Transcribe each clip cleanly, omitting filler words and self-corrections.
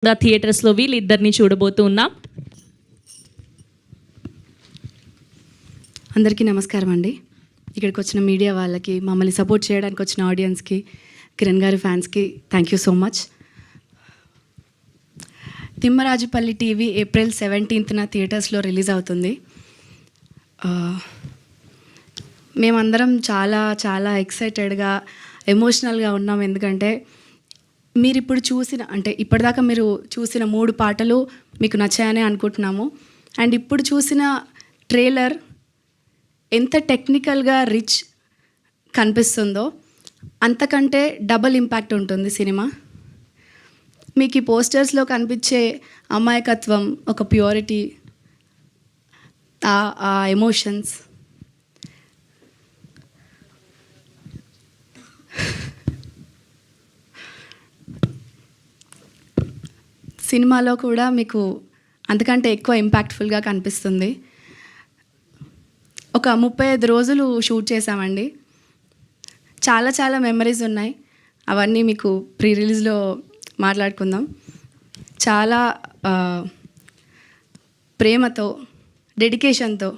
థియేటర్స్లో వీళ్ళిద్దరిని చూడబోతూ ఉన్నాం. అందరికీ నమస్కారం అండి. ఇక్కడికి వచ్చిన మీడియా వాళ్ళకి, మమ్మల్ని సపోర్ట్ చేయడానికి వచ్చిన ఆడియన్స్కి, కిరణ్ గారి ఫ్యాన్స్కి thank you so much. Thimmarajupalli TV April 17న థియేటర్స్లో రిలీజ్ అవుతుంది. మేమందరం చాలా చాలా ఎక్సైటెడ్గా, ఎమోషనల్గా ఉన్నాం. ఎందుకంటే మీరు ఇప్పుడు చూసిన, అంటే ఇప్పటిదాకా మీరు చూసిన 3 పాటలు మీకు నచ్చాయని అనుకుంటున్నాము. అండ్ ఇప్పుడు చూసిన ట్రైలర్ ఎంత టెక్నికల్గా రిచ్ కనిపిస్తుందో అంతకంటే డబల్ ఇంపాక్ట్ ఉంటుంది సినిమా. మీకు ఈ పోస్టర్స్లో కనిపించే అమాయకత్వం, ఒక ప్యూరిటీ, ఆ ఎమోషన్స్ సినిమాలో కూడా మీకు అంతకంటే ఎక్కువ ఇంపాక్ట్ఫుల్గా కనిపిస్తుంది. ఒక 35 రోజులు షూట్ చేసామండి. చాలా చాలా మెమరీస్ ఉన్నాయి. అవన్నీ మీకు ప్రీ రిలీజ్లో మాట్లాడుకుందాం. చాలా ప్రేమతో, డెడికేషన్తో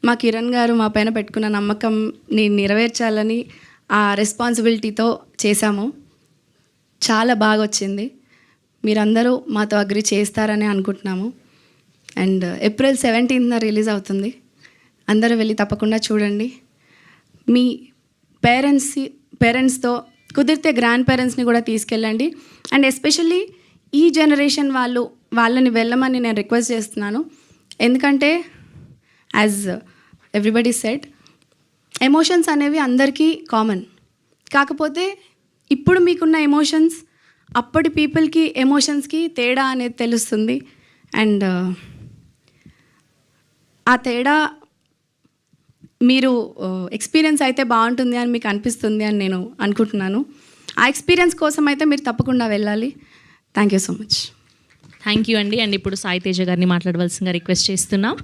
మా కిరణ్ గారు మా పైన పెట్టుకున్న నమ్మకంని నెరవేర్చాలని ఆ రెస్పాన్సిబిలిటీతో చేశాము. చాలా బాగా వచ్చింది. మీరందరూ మాతో అగ్రి చేస్తారని అనుకుంటున్నాము. అండ్ ఏప్రిల్ 17న రిలీజ్ అవుతుంది. అందరూ వెళ్ళి తప్పకుండా చూడండి. మీ పేరెంట్స్తో కుదిరితే గ్రాండ్ పేరెంట్స్ని కూడా తీసుకెళ్ళండి. అండ్ ఎస్పెషల్లీ ఈ జనరేషన్ వాళ్ళని వెళ్ళమని నేను రిక్వెస్ట్ చేస్తున్నాను. ఎందుకంటే యాజ్ ఎవ్రీబడి సెడ్, ఎమోషన్స్ అనేవి అందరికీ కామన్. కాకపోతే ఇప్పుడు మీకున్న ఎమోషన్స్ అప్పటి పీపుల్కి ఎమోషన్స్కి తేడా అనేది తెలుస్తుంది. అండ్ ఆ తేడా మీరు ఎక్స్పీరియన్స్ అయితే బాగుంటుంది అని మీకు అనిపిస్తుంది అని నేను అనుకుంటున్నాను. ఆ ఎక్స్పీరియన్స్ కోసం అయితే మీరు తప్పకుండా వెళ్ళాలి. Thank you so much. Thank you అండి. అండ్ ఇప్పుడు సాయి తేజ గారిని మాట్లాడవలసిందిగా రిక్వెస్ట్ చేస్తున్నాం.